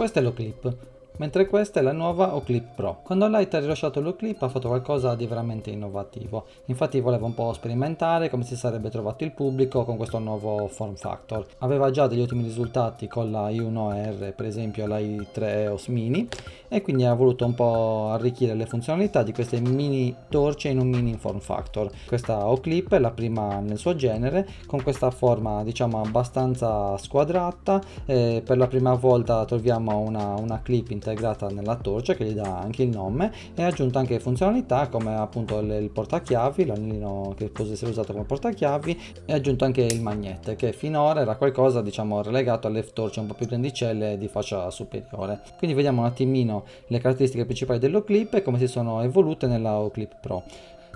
Questa è l'Oclip, mentre questa è la nuova Oclip Pro. Quando Light ha rilasciato l'Oclip ha fatto qualcosa di veramente innovativo, infatti voleva un po' sperimentare come si sarebbe trovato il pubblico con questo nuovo form factor. Aveva già degli ottimi risultati con la i1R, per esempio la i3 EOS Mini, e quindi ha voluto un po' arricchire le funzionalità di queste mini torce in un mini form factor. Questa Oclip è la prima nel suo genere, con questa forma diciamo abbastanza squadrata. Per la prima volta troviamo una clip integrata nella torcia che gli dà anche il nome, e ha aggiunto anche funzionalità come appunto il portachiavi, l'anellino che può essere usato come portachiavi, e ha aggiunto anche il magnete, che finora era qualcosa diciamo relegato alle torce un po' più grandicelle di fascia superiore. Quindi vediamo un attimino le caratteristiche principali dell'Oclip e come si sono evolute nella Oclip Pro.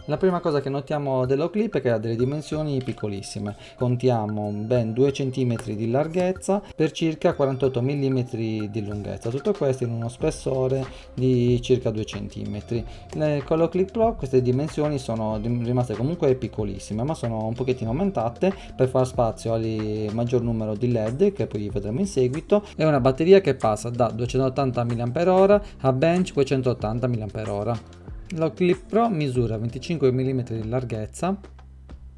La prima cosa che notiamo dell'Oclip è che ha delle dimensioni piccolissime, contiamo ben 2 cm di larghezza per circa 48 mm di lunghezza, tutto questo in uno spessore di circa 2 cm. Con l'Oclip Pro queste dimensioni sono rimaste comunque piccolissime, ma sono un pochettino aumentate per far spazio al maggior numero di LED che poi vedremo in seguito, e una batteria che passa da 280 mAh a ben 580 mAh. L'Oclip Pro misura 25 mm di larghezza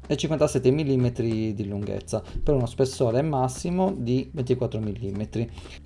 e 57 mm di lunghezza per uno spessore massimo di 24 mm.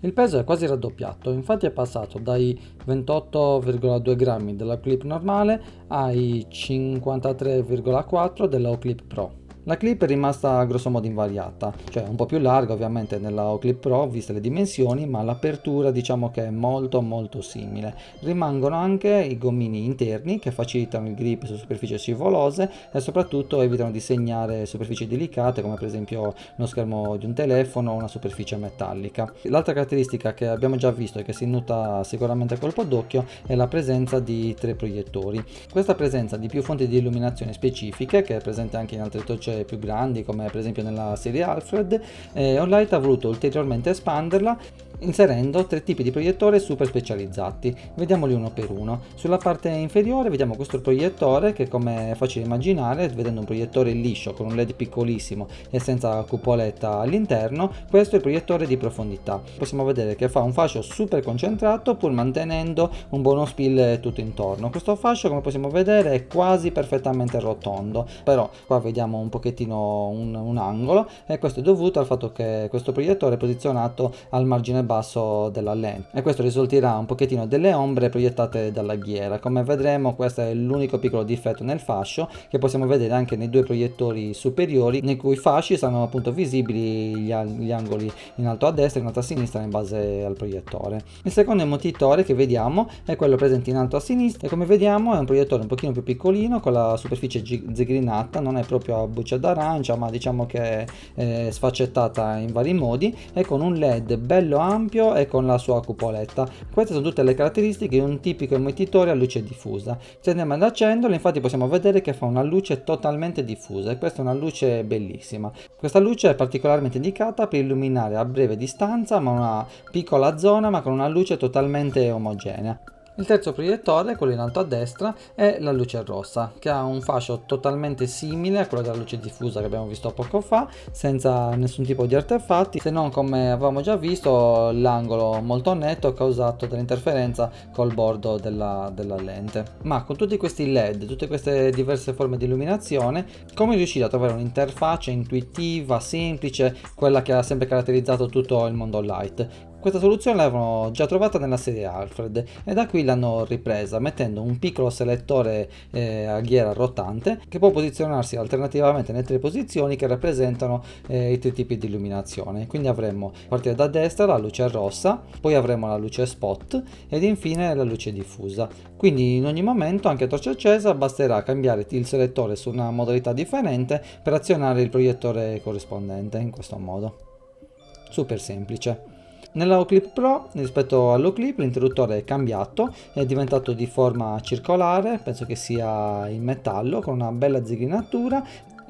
Il peso è quasi raddoppiato, infatti è passato dai 28,2 grammi dell'Oclip normale ai 53,4 dell'Oclip Pro. La clip è rimasta grossomodo invariata, cioè un po' più larga ovviamente nella Oclip Pro viste le dimensioni, ma l'apertura diciamo che è molto simile. Rimangono anche i gommini interni che facilitano il grip su superfici scivolose e soprattutto evitano di segnare superfici delicate come per esempio lo schermo di un telefono o una superficie metallica. L'altra caratteristica che abbiamo già visto e che si nota sicuramente a colpo d'occhio è la presenza di 3 proiettori. Questa presenza di più fonti di illuminazione specifiche, che è presente anche in altre torce più grandi come per esempio nella serie Alfred, Olight ha voluto ulteriormente espanderla inserendo 3 tipi di proiettore super specializzati. Vediamoli uno per uno. Sulla parte inferiore vediamo questo proiettore che, come è facile immaginare, vedendo un proiettore liscio con un LED piccolissimo e senza cupoletta all'interno, questo è il proiettore di profondità. Possiamo vedere che fa un fascio super concentrato pur mantenendo un buono spill tutto intorno. Questo fascio, come possiamo vedere, è quasi perfettamente rotondo, però qua vediamo un pochettino un angolo, e questo è dovuto al fatto che questo proiettore è posizionato al margine basso della lente, e questo risulterà un pochettino delle ombre proiettate dalla ghiera. Come vedremo, questo è l'unico piccolo difetto nel fascio, che possiamo vedere anche nei 2 proiettori superiori, nei cui fasci saranno appunto visibili gli angoli in alto a destra e in alto a sinistra in base al proiettore. Il secondo emotitore che vediamo è quello presente in alto a sinistra, e come vediamo è un proiettore un pochino più piccolino con la superficie zigrinata, non è proprio a buccia d'arancia, ma diciamo che è sfaccettata in vari modi, e con un LED bello ampio e con la sua cupoletta. Queste sono tutte le caratteristiche di un tipico emettitore a luce diffusa. Se andiamo ad accenderlo, infatti possiamo vedere che fa una luce totalmente diffusa, e questa è una luce bellissima. Questa luce è particolarmente indicata per illuminare a breve distanza, ma una piccola zona, ma con una luce totalmente omogenea. Il terzo proiettore, quello in alto a destra, è la luce rossa, che ha un fascio totalmente simile a quello della luce diffusa che abbiamo visto poco fa, senza nessun tipo di artefatti, se non, come avevamo già visto, l'angolo molto netto causato dall'interferenza col bordo della lente. Ma con tutti questi LED, tutte queste diverse forme di illuminazione, come riuscire a trovare un'interfaccia intuitiva, semplice, quella che ha sempre caratterizzato tutto il mondo Light? Questa soluzione l'avevano già trovata nella serie Alfred, e da qui l'hanno ripresa mettendo un piccolo selettore a ghiera rotante che può posizionarsi alternativamente nelle 3 posizioni che rappresentano i 3 tipi di illuminazione. Quindi avremo, a partire da destra, la luce rossa, poi avremo la luce spot ed infine la luce diffusa. Quindi in ogni momento, anche a torcia accesa, basterà cambiare il selettore su una modalità differente per azionare il proiettore corrispondente, in questo modo. Super semplice. Nella Oclip Pro, rispetto all'Oclip, l'interruttore è cambiato, è diventato di forma circolare, penso che sia in metallo, con una bella zigrinatura,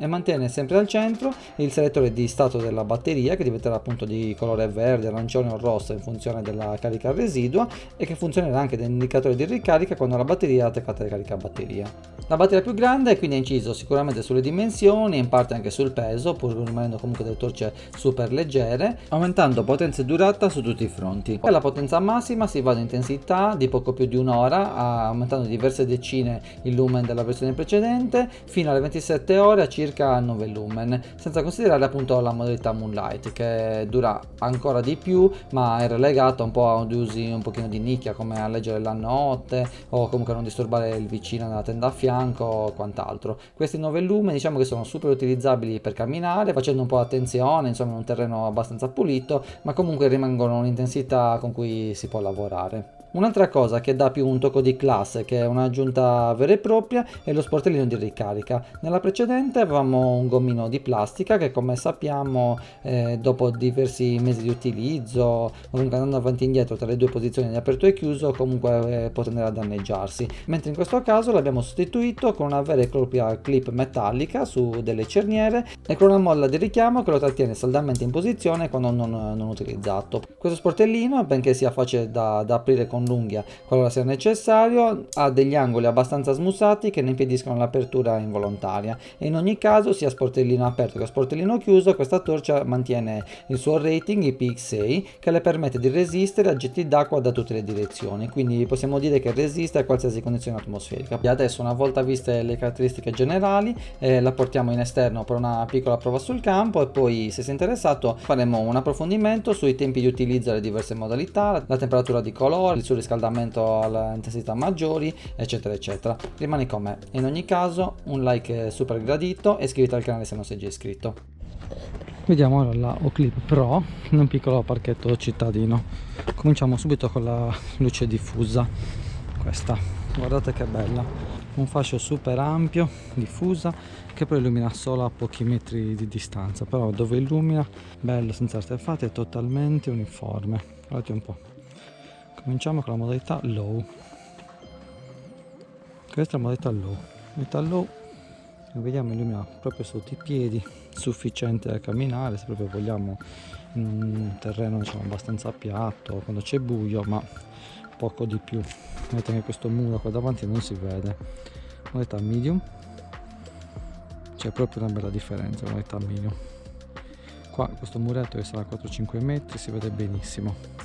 e mantiene sempre al centro il selettore di stato della batteria, che diventerà appunto di colore verde, arancione o rosso in funzione della carica residua, e che funzionerà anche da indicatore di ricarica quando la batteria è attaccata alla caricabatteria. La batteria più grande quindi ha inciso sicuramente sulle dimensioni e in parte anche sul peso, pur rimanendo comunque delle torce super leggere, aumentando potenza e durata su tutti i fronti. Poi la potenza massima si va ad intensità di poco più di un'ora, aumentando diverse decine il lumen della versione precedente, fino alle 27 ore a circa 9 lumen, senza considerare appunto la modalità Moonlight, che dura ancora di più, ma è relegata un po' ad usi un pochino di nicchia, come a leggere la notte o comunque non disturbare il vicino nella tenda a fianco o quant'altro. Questi 9 lumen diciamo che sono super utilizzabili per camminare, facendo un po' attenzione, insomma in un terreno abbastanza pulito, ma comunque rimangono un'intensità con cui si può lavorare. Un'altra cosa che dà più un tocco di classe, che è un'aggiunta vera e propria, è lo sportellino di ricarica. Nella precedente avevamo un gommino di plastica che, come sappiamo, dopo diversi mesi di utilizzo, comunque andando avanti e indietro tra le due posizioni di aperto e chiuso, comunque può tendere a danneggiarsi. Mentre in questo caso l'abbiamo sostituito con una vera e propria clip metallica su delle cerniere e con una molla di richiamo che lo trattiene saldamente in posizione quando non utilizzato. Questo sportellino, benché sia facile da aprire con l'unghia qualora sia necessario, ha degli angoli abbastanza smussati che ne impediscono l'apertura involontaria, e in ogni caso, sia sportellino aperto che sportellino chiuso, questa torcia mantiene il suo rating IPX6, che le permette di resistere a getti d'acqua da tutte le direzioni, quindi possiamo dire che resiste a qualsiasi condizione atmosferica. E adesso, una volta viste le caratteristiche generali, la portiamo in esterno per una piccola prova sul campo, e poi, se sei interessato, faremo un approfondimento sui tempi di utilizzo e le diverse modalità, la temperatura di colore, il suo riscaldamento alle intensità maggiori, eccetera eccetera. Rimani con me. In ogni caso, un like è super gradito e iscriviti al canale se non sei già iscritto. Vediamo ora la Oclip Pro in un piccolo parchetto cittadino. Cominciamo subito con la luce diffusa. Questa, guardate che bella, un fascio super ampio, diffusa, che poi illumina solo a pochi metri di distanza, però dove illumina, bello, senza artefatti, è totalmente uniforme. Guardate un po'. Cominciamo con la modalità low. Questa è la modalità low. Modalità low, vediamo, illumina proprio sotto i piedi, sufficiente a camminare se proprio vogliamo in un terreno, diciamo, abbastanza piatto, quando c'è buio, ma poco di più. Vedete che questo muro qua davanti non si vede. Modalità medium, c'è proprio una bella differenza. Modalità medium, qua questo muretto che sarà 4-5 metri si vede benissimo.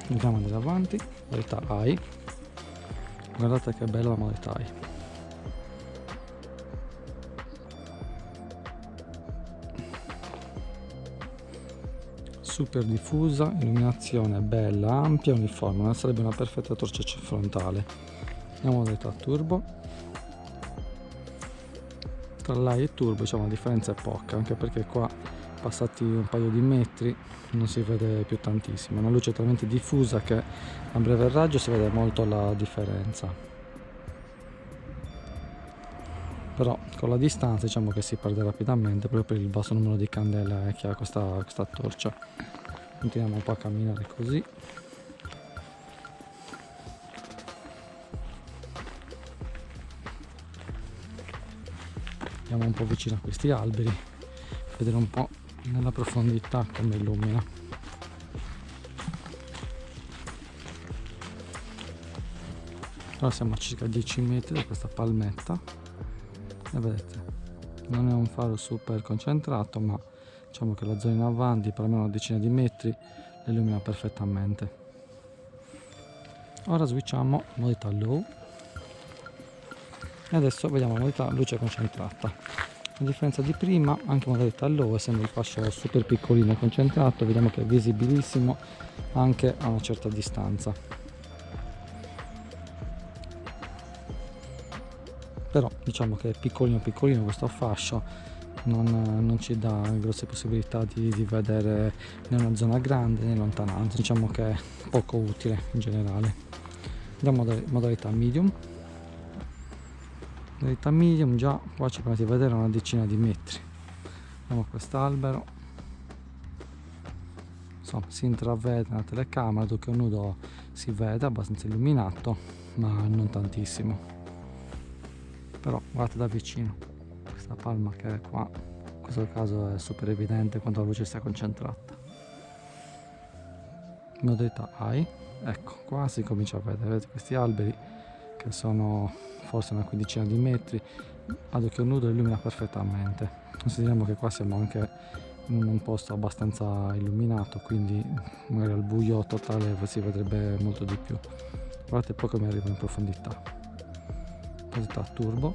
Andiamo andare avanti. Modalità high, guardate che bella la modalità high. Super diffusa, illuminazione bella, ampia, uniforme, sarebbe una perfetta torcia frontale. Andiamo a modalità turbo. Tra l'high e turbo, diciamo, la differenza è poca, anche perché qua, passati un paio di metri, non si vede più tantissimo. È una luce talmente diffusa che a breve raggio si vede molto la differenza, però con la distanza diciamo che si perde rapidamente proprio per il basso numero di candele che ha questa torcia. Continuiamo un po' a camminare così. Andiamo un po' vicino a questi alberi, vedere un po' nella profondità come illumina. Ora siamo a circa 10 metri da questa palmetta e vedete, non è un faro super concentrato, ma diciamo che la zona in avanti per almeno una decina di metri la illumina perfettamente. Ora switchiamo modalità low e adesso vediamo la modalità luce concentrata. A differenza di prima, anche modalità low, essendo il fascio super piccolino e concentrato, vediamo che è visibilissimo anche a una certa distanza. Però diciamo che è piccolino questo fascio, non ci dà grosse possibilità di vedere né una zona grande né in lontananza. Diciamo che è poco utile in generale. Andiamo a modalità medium. Modalità medium, già qua ci permette di vedere una decina di metri. Vediamo quest'albero, insomma si intravede nella telecamera, ad occhio nudo si vede abbastanza illuminato, ma non tantissimo. però guardate da vicino questa palma che è qua, in questo caso è super evidente quando la luce sia concentrata. Modalità high, ecco qua si comincia a vedere questi alberi che sono forse una quindicina di metri, ad occhio nudo illumina perfettamente. Consideriamo che qua siamo anche in un posto abbastanza illuminato, quindi magari al buio totale si vedrebbe molto di più. Guardate poi come arriva in profondità. Modalità turbo.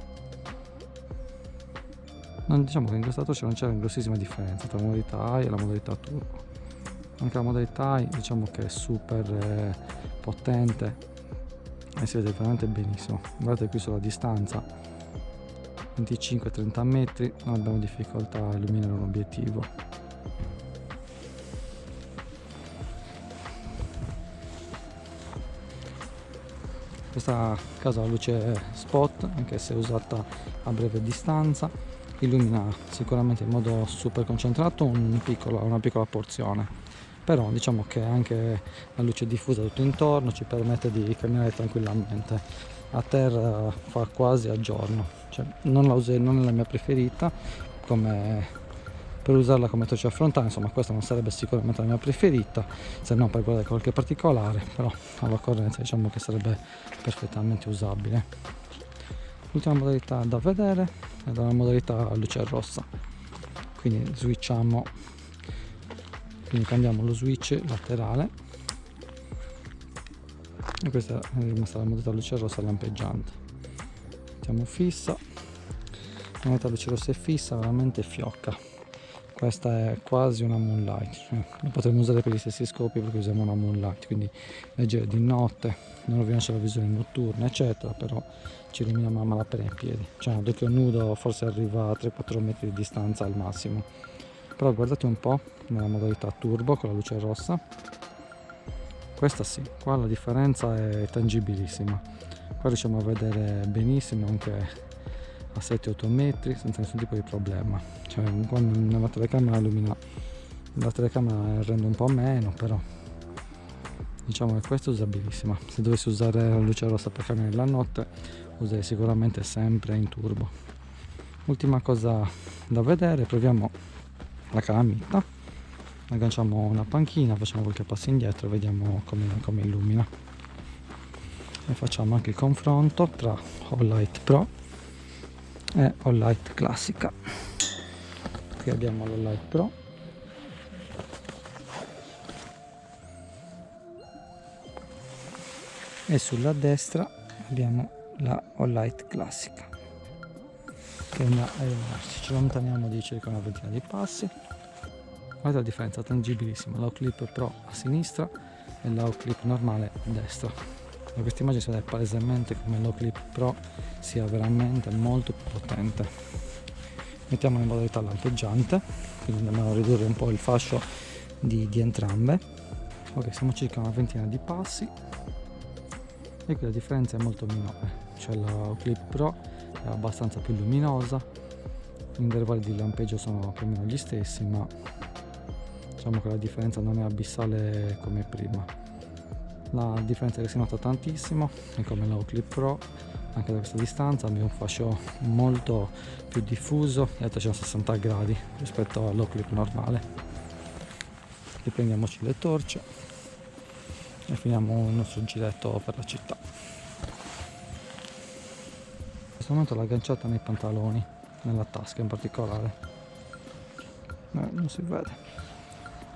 Diciamo che in questa torcia non c'è una grossissima differenza tra la modalità high e la modalità turbo. Anche la modalità high diciamo che è super potente e si vede veramente benissimo. Guardate qui sulla distanza 25-30 metri non abbiamo difficoltà a illuminare un obiettivo. In questo caso la luce spot, anche se usata a breve distanza, illumina sicuramente in modo super concentrato una piccola porzione, però diciamo che anche la luce diffusa tutto intorno ci permette di camminare tranquillamente. A terra fa quasi a giorno, cioè non la uso, non è la mia preferita come per usarla come torcia frontale, insomma questa non sarebbe sicuramente la mia preferita se non per guardare qualche particolare, però all'occorrenza diciamo che sarebbe perfettamente usabile. L'ultima modalità da vedere è la modalità luce rossa, quindi switchiamo, quindi cambiamo lo switch laterale e questa è rimasta la modalità luce rossa lampeggiante. Mettiamo fissa, la modalità luce rossa è fissa, veramente fiocca. Questa è quasi una moonlight, la potremmo usare per gli stessi scopi perché usiamo una moonlight, quindi leggere di notte, non rovinaci la visione notturna eccetera, però ci illuminiamo a malapena in piedi, cioè ad occhio nudo forse arriva a 3-4 metri di distanza al massimo. Però guardate un po' nella modalità turbo con la luce rossa, questa sì, qua la differenza è tangibilissima, qua riusciamo a vedere benissimo anche a 7-8 metri senza nessun tipo di problema, cioè quando nella telecamera illumina, la telecamera rende un po' meno, però diciamo che questa è usabilissima. Se dovessi usare la luce rossa per camminare la notte userei sicuramente sempre in turbo. Ultima cosa da vedere, proviamo la calamita, agganciamo una panchina, facciamo qualche passo indietro e vediamo come illumina e facciamo anche il confronto tra All-Lite Pro e All-Lite classica. Qui abbiamo l'All-Lite Pro, e sulla destra abbiamo la All-Lite classica che è una Aeonars. Ci allontaniamo di circa una ventina di passi. Guardate la differenza tangibilissima, l'Out Clip Pro a sinistra e l'Out Clip normale a destra. Da questa immagine si vede palesemente come l'Out Clip Pro sia veramente molto più potente. Mettiamo in modalità lampeggiante, quindi andiamo a ridurre un po' il fascio di entrambe. Ok, siamo circa una ventina di passi e qui la differenza è molto minore, cioè la Clip Pro è abbastanza più luminosa, gli intervalli di lampeggio sono più o meno gli stessi, ma diciamo che la differenza non è abissale come prima. La differenza che si nota tantissimo è come la Clip Pro anche da questa distanza abbia un fascio molto più diffuso e a 360 gradi rispetto all'Oclip normale. Riprendiamoci le torce e finiamo il nostro giretto per la città. In questo momento l'ho agganciata nei pantaloni, nella tasca in particolare, non si vede,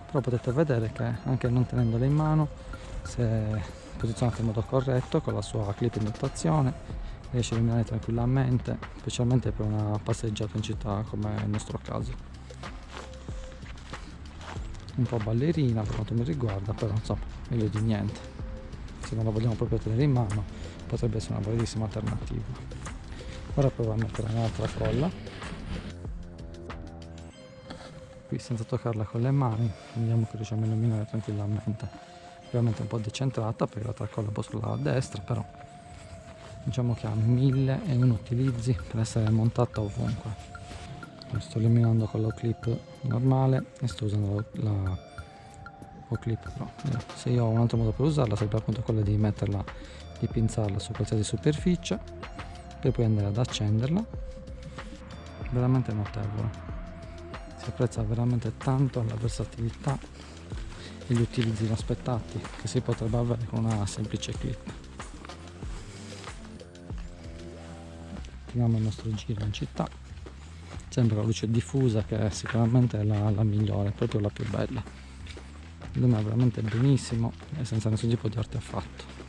però potete vedere che anche non tenendola in mano, se posizionata in modo corretto con la sua clip in dotazione, riesce a illuminare tranquillamente, specialmente per una passeggiata in città come nel nostro caso. Un po' ballerina per quanto mi riguarda, però insomma meglio di niente. Se non la vogliamo proprio tenere in mano potrebbe essere una bellissima alternativa. Ora proviamo a mettere un'altra colla, qui senza toccarla con le mani, vediamo che riusciamo a illuminare tranquillamente. Ovviamente un po' decentrata perché l'altra colla è un po' sulla destra, però diciamo che ha 1001 utilizzi per essere montata ovunque. Sto illuminando con l'Oclip normale e sto usando la Oclip Pro. Se io ho un altro modo per usarla sarebbe appunto quello di metterla, di pinzarla su qualsiasi superficie, per poi andare ad accenderla. Veramente notevole, si apprezza veramente tanto la versatilità e gli utilizzi inaspettati che si potrebbe avere con una semplice clip. Finiamo il nostro giro in città, sempre la luce diffusa che è sicuramente la migliore, proprio la più bella, illumina veramente benissimo e senza nessun tipo di artefatto.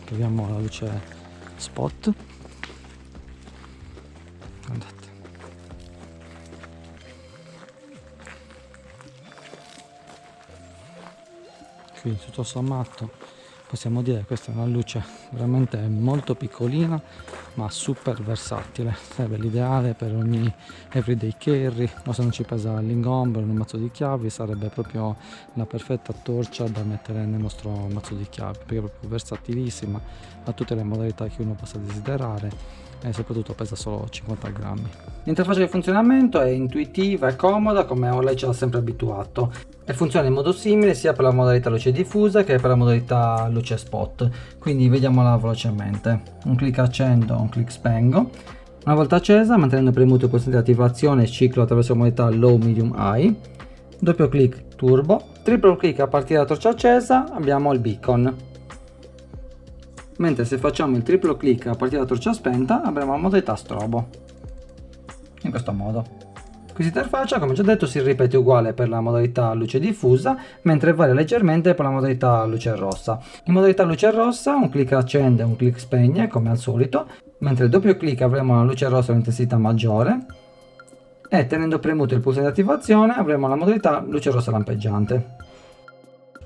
Proviamo la luce spot, guardate. Quindi tutto sommato possiamo dire che questa è una luce veramente molto piccolina ma super versatile, sarebbe l'ideale per ogni everyday carry, o se non ci pesa l'ingombro in un mazzo di chiavi sarebbe proprio la perfetta torcia da mettere nel nostro mazzo di chiavi, perché è proprio versatilissima, ha tutte le modalità che uno possa desiderare e soprattutto pesa solo 50 grammi. L'interfaccia di funzionamento è intuitiva e comoda come lei ci ha sempre abituato e funziona in modo simile sia per la modalità luce diffusa che per la modalità luce spot, quindi vediamola velocemente. Un clic accendo, un clic spengo. Una volta accesa, mantenendo premuto il pulsante di attivazione, ciclo attraverso la modalità low, medium, high. Doppio clic turbo. Triplo clic a partire dalla torcia accesa, abbiamo il beacon. Mentre se facciamo il triplo clic a partire dalla torcia spenta, avremo la modalità strobo. In questo modo. Questa interfaccia, come già detto, si ripete uguale per la modalità luce diffusa, mentre varia leggermente per la modalità luce rossa. In modalità luce rossa un clic accende e un clic spegne, come al solito, mentre il doppio clic avremo la luce rossa all'intensità maggiore e tenendo premuto il pulsante di attivazione avremo la modalità luce rossa lampeggiante.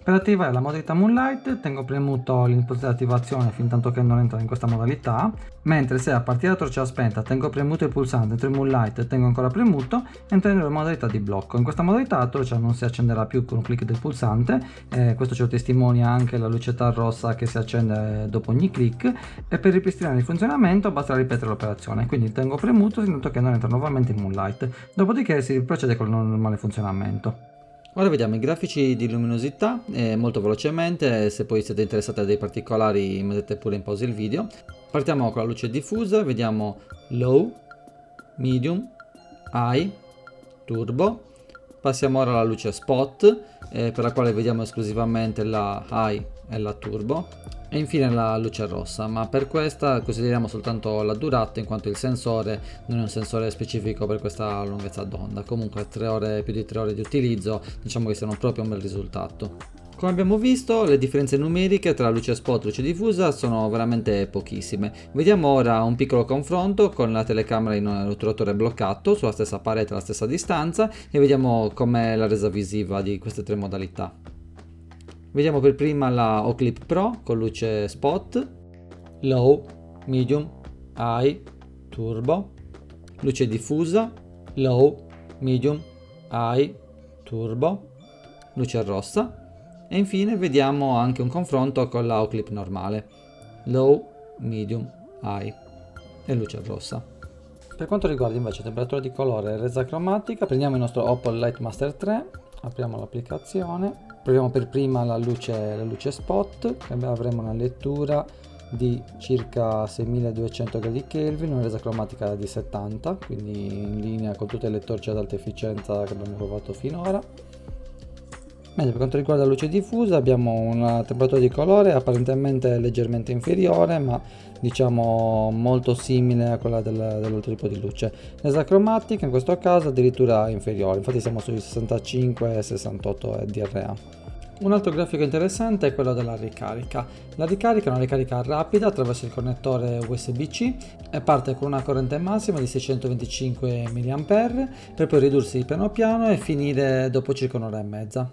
Per attivare la modalità Moonlight tengo premuto il pulsante di attivazione fin tanto che non entra in questa modalità, mentre se a partire dalla torcia spenta tengo premuto il pulsante, entro in Moonlight tengo ancora premuto, entrerò in modalità di blocco. In questa modalità la torcia non si accenderà più con un clic del pulsante, questo ce lo testimonia anche la lucetta rossa che si accende dopo ogni clic, e per ripristinare il funzionamento basta ripetere l'operazione, quindi tengo premuto fin tanto che non entra nuovamente in Moonlight, dopodiché si procede con il normale funzionamento. Ora vediamo i grafici di luminosità molto velocemente, se poi siete interessati a dei particolari mettete pure in pausa il video. Partiamo con la luce diffusa, vediamo low, medium, high, turbo. Passiamo ora alla luce spot, per la quale vediamo esclusivamente la high e la turbo. E infine la luce rossa, ma per questa consideriamo soltanto la durata in quanto il sensore non è un sensore specifico per questa lunghezza d'onda. Comunque più di 3 ore di utilizzo diciamo che siano proprio un bel risultato. Come abbiamo visto, le differenze numeriche tra luce spot e luce diffusa sono veramente pochissime. Vediamo ora un piccolo confronto con la telecamera in un otturatore bloccato sulla stessa parete alla stessa distanza e vediamo com'è la resa visiva di queste tre modalità. Vediamo per prima la Oclip Pro con luce spot, low, medium, high, turbo, luce diffusa, low, medium, high, turbo, luce rossa e infine vediamo anche un confronto con la Oclip normale, low, medium, high e luce rossa. Per quanto riguarda invece temperatura di colore e resa cromatica, prendiamo il nostro Oppo Lightmaster 3, apriamo l'applicazione. Proviamo per prima la luce spot, avremo una lettura di circa 6200 gradi Kelvin, una resa cromatica di 70, quindi in linea con tutte le torce ad alta efficienza che abbiamo provato finora. Mentre per quanto riguarda la luce diffusa abbiamo una temperatura di colore apparentemente leggermente inferiore, ma diciamo molto simile a quella dell'altro tipo di luce. Resa cromatica in questo caso addirittura inferiore, infatti siamo sui 65 e 68 DRA. Un altro grafico interessante è quello della ricarica. La ricarica è una ricarica rapida attraverso il connettore USB-C e parte con una corrente massima di 625 mA per poi ridursi piano piano e finire dopo circa un'ora e mezza.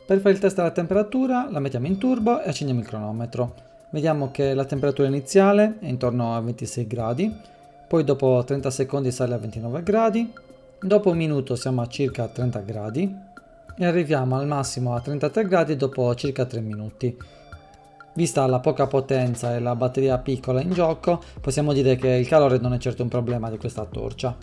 Per fare il test della temperatura la mettiamo in turbo e accendiamo il cronometro. Vediamo che la temperatura iniziale è intorno a 26 gradi, poi dopo 30 secondi sale a 29 gradi, dopo un minuto siamo a circa 30 gradi e arriviamo al massimo a 33 gradi dopo circa 3 minuti. Vista la poca potenza e la batteria piccola in gioco, possiamo dire che il calore non è certo un problema di questa torcia.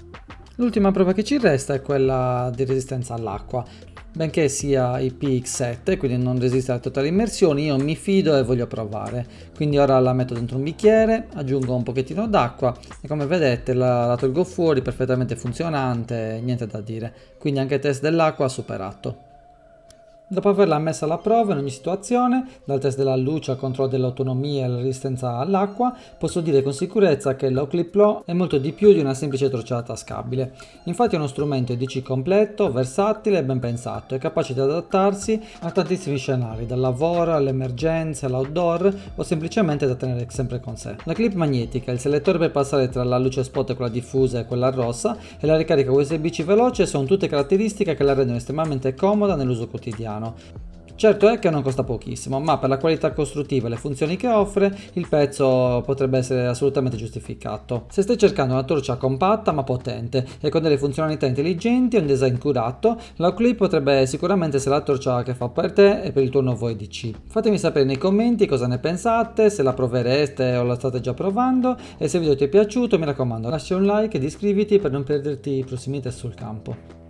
L'ultima prova che ci resta è quella di resistenza all'acqua. Benché sia IPX7, quindi non resiste alle totali immersioni, io mi fido e voglio provare. Quindi ora la metto dentro un bicchiere, aggiungo un pochettino d'acqua e come vedete la tolgo fuori perfettamente funzionante, niente da dire. Quindi anche il test dell'acqua superato. Dopo averla messa alla prova in ogni situazione, dal test della luce al controllo dell'autonomia e alla resistenza all'acqua, posso dire con sicurezza che l'Oakley Pro è molto di più di una semplice torcia tascabile. Infatti è uno strumento EDC completo, versatile e ben pensato, è capace di adattarsi a tantissimi scenari, dal lavoro alle emergenze, all'outdoor o semplicemente da tenere sempre con sé. La clip magnetica, il selettore per passare tra la luce spot e quella diffusa e quella rossa e la ricarica USB-C veloce sono tutte caratteristiche che la rendono estremamente comoda nell'uso quotidiano. Certo è che non costa pochissimo, ma per la qualità costruttiva e le funzioni che offre, il prezzo potrebbe essere assolutamente giustificato. Se stai cercando una torcia compatta ma potente e con delle funzionalità intelligenti e un design curato, la Oakley potrebbe sicuramente essere la torcia che fa per te e per il tuo nuovo EDC. Fatemi sapere nei commenti cosa ne pensate, se la provereste o la state già provando e se il video ti è piaciuto mi raccomando lascia un like ed iscriviti per non perderti i prossimi test sul campo.